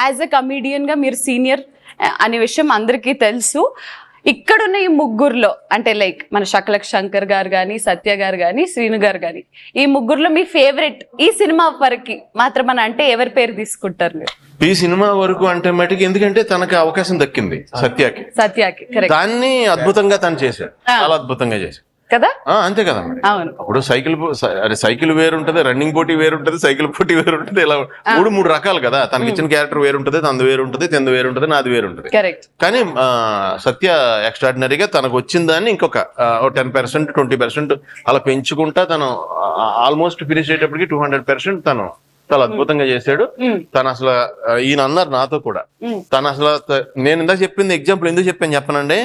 As a comedian గా మీరు senior అనే విషయం అందరికీ తెలుసు. ఇక్కడున్న ఈ ముగ్గురులో అంటే లైక్ మన శకలక్ శంకర్ గారు కానీ, సత్య గారు కానీ, శ్రీను గారు కానీ, ఈ ముగ్గురులో మీ ఫేవరెట్ ఈ సినిమా వరకు మాత్రం అని అంటే ఎవరి పేరు తీసుకుంటారు మీరు? ఈ సినిమా వరకు అంటే మటుకు ఎందుకంటే తనకి అవకాశం దక్కింది సత్యకి. దాన్ని అద్భుతంగా తను చేశాడు, చాలా అద్భుతంగా చేశాడు కదా. అంతే కదా మరి. ఇప్పుడు సైకిల్ వేరుంటది, రన్నింగ్ పోటీ వేరుంటది, సైకిల్ పోటీ వేరుంటది, ఇలా మూడు రకాలు కదా. తనకి ఇచ్చిన క్యారెక్టర్ వేరుంటది, తనది వేరుంటది, తెంది వేరుంటది, నాది వేరుంటది. కానీ సత్య ఎక్స్ట్రాడినరీగా తనకు వచ్చిన దాన్ని ఇంకొక 10%, 20% అలా పెంచుకుంటా తను ఆల్మోస్ట్ ఫినిష్ అయ్యేటప్పటికి 200% తను చాలా అద్భుతంగా చేశాడు. తను అసలు ఈయన అన్నారు నాతో కూడా, తను అసలు నేను ఇందాక చెప్పింది ఎగ్జాంపుల్ ఎందుకు చెప్పానండి,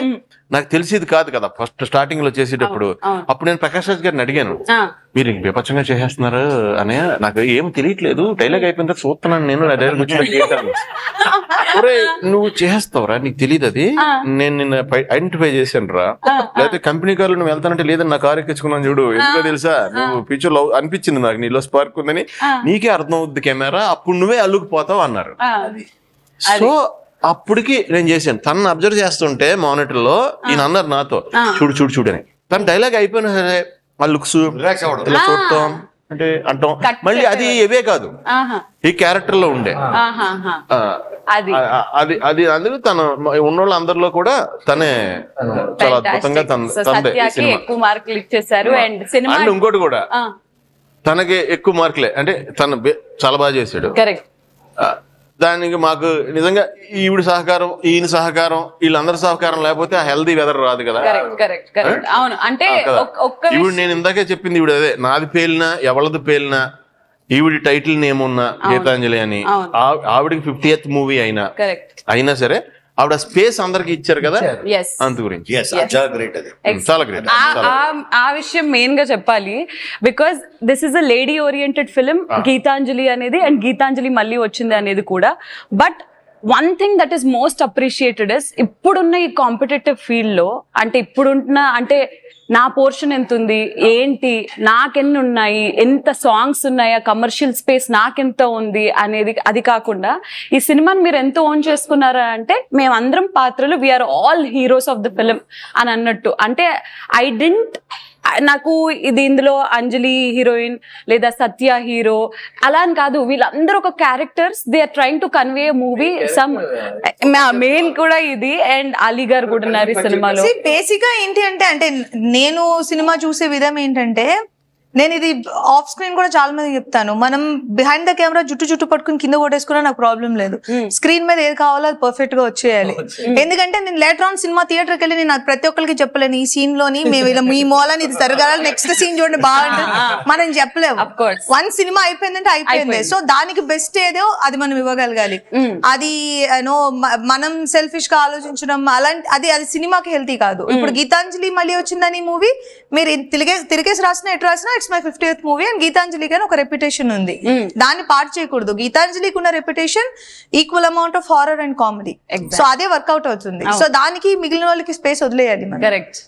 నాకు తెలిసేది కాదు కదా ఫస్ట్ స్టార్టింగ్ లో చేసేటప్పుడు. అప్పుడు నేను ప్రకాష్ రాజ్ గారిని అడిగాను, మీరు ఇంక విపక్షంగా చేసేస్తున్నారు అనే, నాకు ఏం తెలియట్లేదు, డైలాగ్ అయిపోయిన తర్వాత చూస్తున్నాను నేను నువ్వు చేస్తావురా, నీకు తెలియదు అది, నేను నిన్న ఐడెంటిఫై చేశాను రా, లేకపోతే కంపెనీ కార్లో నువ్వు వెళ్తానంటే లేదని నా కారు ఎక్కించుకున్నాను చూడు, ఎందుకో తెలుసా, నువ్వు పిక్చర్ లో అనిపించింది నాకు నీలో స్పార్క్ ఉందని, నీకే అర్థం అవుద్ది కెమెరా, అప్పుడు నువ్వే అల్లుకుపోతావు అన్నారు. సో అప్పటికి నేను చేశాను, తనను అబ్జర్వ్ చేస్తుంటే మానిటర్ లో ఈయన అన్నారు నాతో, చూడు చూడు చూడు అని. తన డైలాగ్ అయిపోయినా సరే ఆ లుక్స్ ఇలా చూడటం అంటే అంటాం, మళ్ళీ అది ఇవే కాదు ఈ క్యారెక్టర్ లో ఉండే అది అందులో తను ఉన్నోళ్ళ అందరిలో కూడా తనే చాలా అద్భుతంగా అండ్ ఇంకోటి కూడా తనకి ఎక్కువ మార్కులే, అంటే తను చాలా బాగా చేశాడు. దానికి మాకు నిజంగా ఈవిడ సహకారం, ఈయన సహకారం, వీళ్ళందరి సహకారం లేకపోతే ఆ హెల్దీ వెదర్ రాదు కదా. ఈవిడ నేను ఇందాకే చెప్పింది, ఈవిడ అదే నాది పేలినా ఎవళ్ళది పేలినా ఈవిడి టైటిల్ నేమ్ ఉన్న గీతాంజలి అని, ఆవిడకి 50th మూవీ అయినా సరే ఆవిడ స్పేస్ అందరికి ఇచ్చారు కదా, అంత గురించి చాలా గ్రేట్. ఆ విషయం మెయిన్ గా చెప్పాలి, because this is a lady oriented film Geethanjali అనేది, అండ్ గీతాంజలి మళ్ళీ వచ్చింది అనేది కూడా. But one thing that is most appreciated is ఇప్పుడున్న ఈ కాంపిటేటివ్ ఫీల్డ్ లో, అంటే ఇప్పుడున్న అంటే నా పోర్షన్ ఎంత ఉంది ఏంటి, నాకెన్ని ఉన్నాయి, ఎంత సాంగ్స్ ఉన్నాయా, కమర్షియల్ స్పేస్ నాకెంత ఉంది అనేది, అది కాకుండా ఈ సినిమాని మీరు ఎంత ఓన్ చేసుకున్నారా అంటే మేమందరం పాత్రలు we are all heroes of the film అని అన్నట్టు. అంటే నాకు ఇది ఇందులో అంజలి హీరోయిన్ లేదా సత్య హీరో అలా అని కాదు, వీళ్ళందరూ ఒక characters, they are trying to convey movie some main కూడా ఇది. అండ్ అలీ గారు కూడా ఉన్నారు ఈ సినిమాలో. బేసిక్ గా ఏంటి అంటే నేను సినిమా చూసే విధం ఏంటంటే, నేను ఇది ఆఫ్ స్క్రీన్ కూడా చాలా మంది చెప్తాను, మనం బిహైండ్ ద కెమెరా జుట్టు పట్టుకుని కింద కొట్టేసుకున్నా నాకు ప్రాబ్లం లేదు, స్క్రీన్ మీద ఏది కావాలో అది పర్ఫెక్ట్ గా వచ్చేయాలి. ఎందుకంటే నేను లేటర్ ఆన్ సినిమా థియేటర్కి వెళ్ళి నేను ప్రతి ఒక్కరికి చెప్పలేను ఈ సీన్ లోని మేము ఇలా మీ మూలని ఇది జరగాలి, నెక్స్ట్ సీన్ చూడండి బాగుంటుంది మనం చెప్పలేము. వన్ సినిమా అయిపోయిందంటే అయిపోయింది. సో దానికి బెస్ట్ ఏదో అది మనం ఇవ్వగలగాలి. అది మనం సెల్ఫిష్ గా ఆలోచించడం అలాంటి అది సినిమాకి హెల్తీ కాదు. ఇప్పుడు గీతాంజలి మళ్ళీ వచ్చిందని మూవీ మీరు తిరిగేసి రాసినా ఎటు రాసినా it's my 50th movie, and Geethanjali గాని ఒక రెప్యుటేషన్ ఉంది, దాన్ని పార్ట్ చేయకూడదు. గీతాంజలికి ఉన్న reputation equal amount of horror and comedy, so అదే వర్కౌట్ అవుతుంది. సో దానికి మిగిలిన వాళ్ళకి స్పేస్ వదిలేయాలి. కరెక్ట్.